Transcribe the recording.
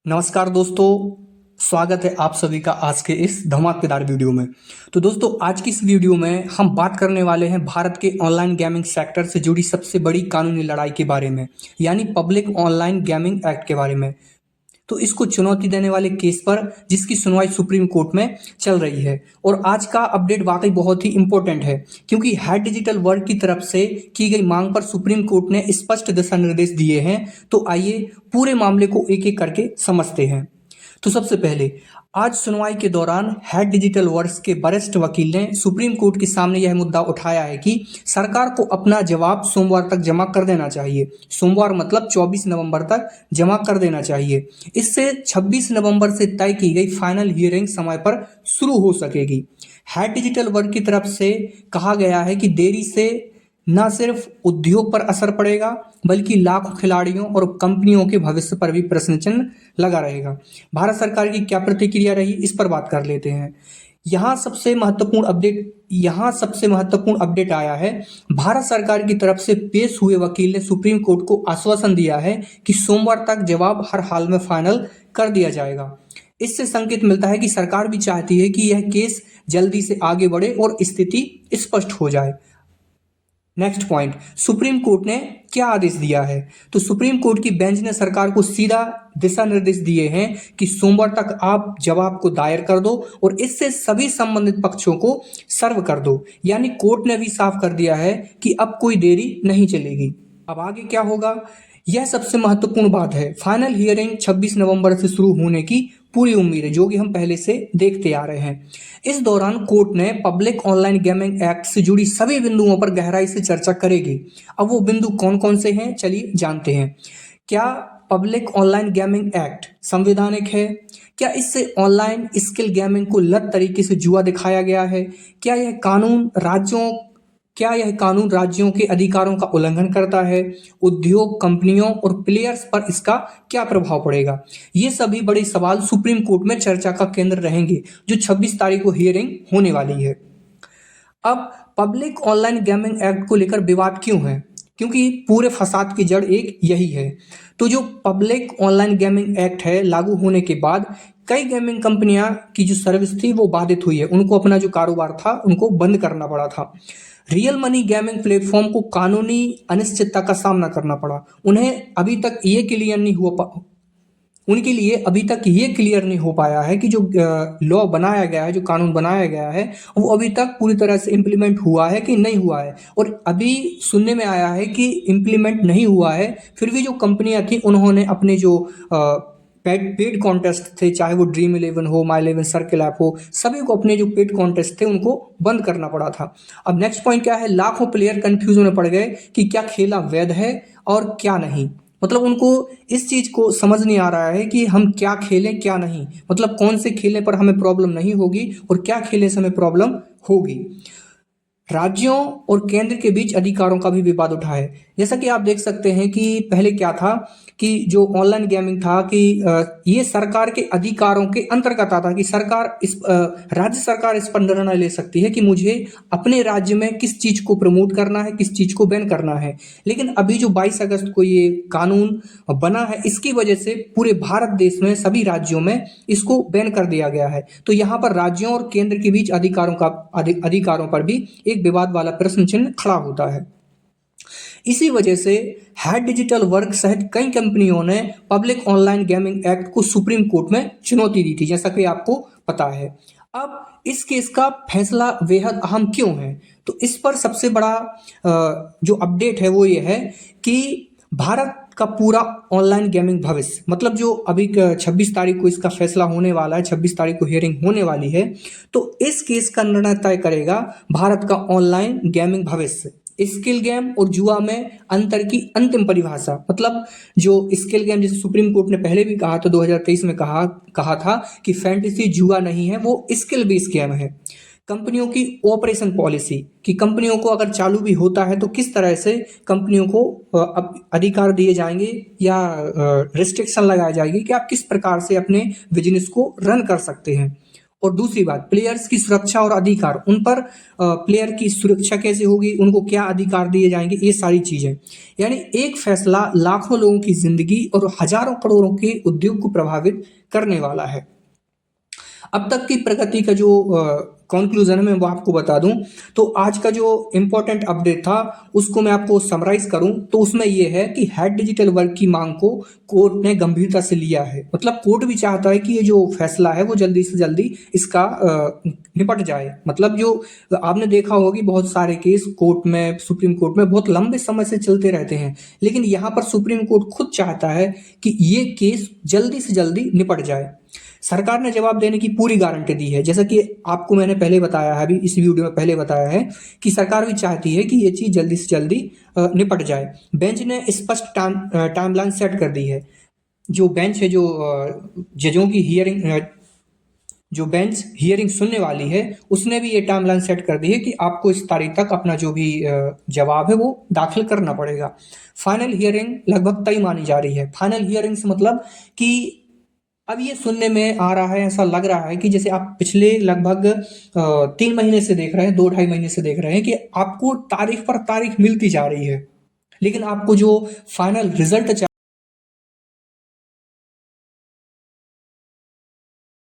नमस्कार दोस्तों। स्वागत है आप सभी का आज के इस धमाकेदार वीडियो में। तो दोस्तों आज की इस वीडियो में हम बात करने वाले हैं भारत के ऑनलाइन गेमिंग सेक्टर से जुड़ी सबसे बड़ी कानूनी लड़ाई के बारे में, यानी पब्लिक ऑनलाइन गेमिंग एक्ट के बारे में। तो इसको चुनौती देने वाले केस पर जिसकी सुनवाई सुप्रीम कोर्ट में चल रही है। और आज का अपडेट वाकई बहुत ही इंपॉर्टेंट है, क्योंकि हैड डिजिटल वर्ल्ड की तरफ से की गई मांग पर सुप्रीम कोर्ट ने स्पष्ट दिशा निर्देश दिए हैं। तो आइए पूरे मामले को एक एक करके समझते हैं। तो सबसे पहले आज सुनवाई के दौरान हैड डिजिटल वर्क्स के वरिष्ठ वकील ने सुप्रीम कोर्ट के सामने यह मुद्दा उठाया है कि सरकार को अपना जवाब सोमवार तक जमा कर देना चाहिए। सोमवार मतलब 24 नवंबर तक जमा कर देना चाहिए। इससे 26 नवंबर से तय की गई फाइनल हियरिंग समय पर शुरू हो सकेगी। हैड डिजिटल वर्क की तरफ से कहा गया है कि देरी से न सिर्फ उद्योग पर असर पड़ेगा, बल्कि लाखों खिलाड़ियों और कंपनियों के भविष्य पर भी प्रश्न चिन्ह लगा रहेगा। भारत सरकार की क्या प्रतिक्रिया रही, इस पर बात कर लेते हैं। यहाँ सबसे महत्वपूर्ण अपडेट आया है। भारत सरकार की तरफ से पेश हुए वकील ने सुप्रीम कोर्ट को आश्वासन दिया है कि सोमवार तक जवाब हर हाल में फाइनल कर दिया जाएगा। इससे संकेत मिलता है कि सरकार भी चाहती है कि यह केस जल्दी से आगे बढ़े और स्थिति स्पष्ट हो जाए। नेक्स्ट पॉइंट, सुप्रीम कोर्ट ने क्या आदेश दिया है। तो सुप्रीम कोर्ट की बेंच ने सरकार को सीधा दिशा निर्देश दिए हैं कि सोमवार तक आप जवाब को दायर कर दो और इससे सभी संबंधित पक्षों को सर्व कर दो। यानी कोर्ट ने भी साफ कर दिया है कि अब कोई देरी नहीं चलेगी। अब आगे क्या होगा, यह सबसे महत्वपूर्ण बात है। फाइनल हियरिंग 26 नवंबर से शुरू होने की पूरी उम्मीद है, जो कि हम पहले से देखते आ रहे हैं। इस दौरान कोर्ट ने पब्लिक ऑनलाइन गेमिंग एक्ट से जुड़ी सभी बिंदुओं पर गहराई से चर्चा करेगी। अब वो बिंदु कौन कौन से हैं, चलिए जानते हैं। क्या पब्लिक ऑनलाइन गेमिंग एक्ट संवैधानिक है? क्या इससे ऑनलाइन स्किल गेमिंग को लत तरीके से जुआ दिखाया गया है? क्या यह कानून राज्यों के अधिकारों का उल्लंघन करता है? उद्योग, कंपनियों और प्लेयर्स पर इसका क्या प्रभाव पड़ेगा? ये सभी बड़े सवाल सुप्रीम कोर्ट में चर्चा का केंद्र रहेंगे, जो 26 तारीख को हियरिंग होने वाली है। अब पब्लिक ऑनलाइन गेमिंग एक्ट को लेकर विवाद क्यों है? क्योंकि पूरे फसाद की जड़ एक यही है। तो जो पब्लिक ऑनलाइन गेमिंग एक्ट है, लागू होने के बाद कई गेमिंग कंपनियां की जो सर्विस थी वो बाधित हुई है। उनको अपना जो कारोबार था उनको बंद करना पड़ा था। रियल मनी गेमिंग प्लेटफॉर्म को कानूनी अनिश्चितता का सामना करना पड़ा। उनके लिए अभी तक ये क्लियर नहीं हो पाया है कि जो लॉ बनाया गया है, जो कानून बनाया गया है, वो अभी तक पूरी तरह से इम्प्लीमेंट हुआ है कि नहीं हुआ है। और अभी सुनने में आया है कि इम्प्लीमेंट नहीं हुआ है, फिर भी जो कंपनियां थी उन्होंने अपने जो पेड कॉन्टेस्ट थे, चाहे वो ड्रीम 11 हो, माई 11 सर्किल ऐप हो, सभी को अपने जो पेड कॉन्टेस्ट थे उनको बंद करना पड़ा था। अब नेक्स्ट पॉइंट क्या है, लाखों प्लेयर कंफ्यूजन में पड़ गए कि क्या खेला वैध है और क्या नहीं। मतलब उनको इस चीज को समझ नहीं आ रहा है कि हम क्या खेलें क्या नहीं, मतलब कौन से खेलने पर हमें प्रॉब्लम नहीं होगी और क्या खेलने से हमें प्रॉब्लम होगी। राज्यों और केंद्र के बीच अधिकारों का भी विवाद उठा है। जैसा कि आप देख सकते हैं कि पहले क्या था कि जो ऑनलाइन गेमिंग था कि ये सरकार के अधिकारों के अंतर्गत आता कि राज्य सरकार इस पर निर्णय ले सकती है कि मुझे अपने राज्य में किस चीज को प्रमोट करना है, किस चीज को बैन करना है। लेकिन अभी जो 22 अगस्त को ये कानून बना है, इसकी वजह से पूरे भारत देश में सभी राज्यों में इसको बैन कर दिया गया है। तो यहाँ पर राज्यों और केंद्र के बीच अधिकारों पर भी एक विवाद वाला प्रश्न चिन्ह खड़ा होता है। इसी वजह से हैड डिजिटल वर्क सहित कई कंपनियों ने पब्लिक ऑनलाइन गेमिंग एक्ट को सुप्रीम कोर्ट में चुनौती दी थी, जैसा कि आपको पता है। अब इस केस का फैसला बेहद अहम क्यों है? तो इस पर सबसे बड़ा जो अपडेट है वो ये है कि भारत का पूरा ऑनलाइन गेमिंग भविष्य, मतलब जो अभी 26 तारीख को इसका फैसला होने वाला है, 26 तारीख को हियरिंग होने वाली है, तो इस केस का निर्णय तय करेगा भारत का ऑनलाइन गेमिंग भविष्य। स्किल गेम और जुआ में अंतर की अंतिम परिभाषा, मतलब जो स्किल गेम, जैसे सुप्रीम कोर्ट ने पहले भी कहा था, 2023 में कहा था कि फैंटेसी जुआ नहीं है, वो स्किल बेस्ड गेम है। कंपनियों की ऑपरेशन पॉलिसी, कि कंपनियों को अगर चालू भी होता है तो किस तरह से कंपनियों को अधिकार दिए जाएंगे या रिस्ट्रिक्शन लगाई जाएगी कि आप किस प्रकार से अपने बिजनेस को रन कर सकते हैं। और दूसरी बात, प्लेयर्स की सुरक्षा और अधिकार, उन पर प्लेयर की सुरक्षा कैसे होगी, उनको क्या अधिकार दिए जाएंगे, ये सारी चीजें। यानी एक फैसला लाखों लोगों की जिंदगी और हजारों करोड़ों के उद्योग को प्रभावित करने वाला है। अब तक की प्रगति का जो कंक्लूजन है मैं वो आपको बता दूं, तो आज का जो इम्पोर्टेंट अपडेट था उसको मैं आपको समराइज करूं तो उसमें ये है कि हेड डिजिटल वर्क की मांग को कोर्ट ने गंभीरता से लिया है। मतलब कोर्ट भी चाहता है कि ये जो फैसला है वो जल्दी से जल्दी इसका निपट जाए। मतलब जो आपने देखा होगा कि बहुत सारे केस कोर्ट में, सुप्रीम कोर्ट में बहुत लंबे समय से चलते रहते हैं, लेकिन यहाँ पर सुप्रीम कोर्ट खुद चाहता है कि ये केस जल्दी से जल्दी निपट जाए। सरकार ने जवाब देने की पूरी गारंटी दी है, जैसा कि आपको मैंने पहले बताया है, अभी इस वीडियो में पहले बताया है कि सरकार भी चाहती है कि ये चीज जल्दी से जल्दी निपट जाए। बेंच ने स्पष्ट टाइमलाइन सेट कर दी है। जो बेंच है, जो जजों की हियरिंग, जो बेंच हियरिंग सुनने वाली है, उसने भी ये टाइमलाइन सेट कर दी है कि आपको इस तारीख तक अपना जो भी जवाब है वो दाखिल करना पड़ेगा। फाइनल हियरिंग लगभग तय मानी जा रही है। फाइनल हियरिंग से मतलब कि अब ये सुनने में आ रहा है, ऐसा लग रहा है कि जैसे आप पिछले लगभग 3 महीने से देख रहे हैं, 2 ढाई महीने से देख रहे हैं कि आपको तारीख पर तारीख मिलती जा रही है, लेकिन आपको जो फाइनल रिजल्ट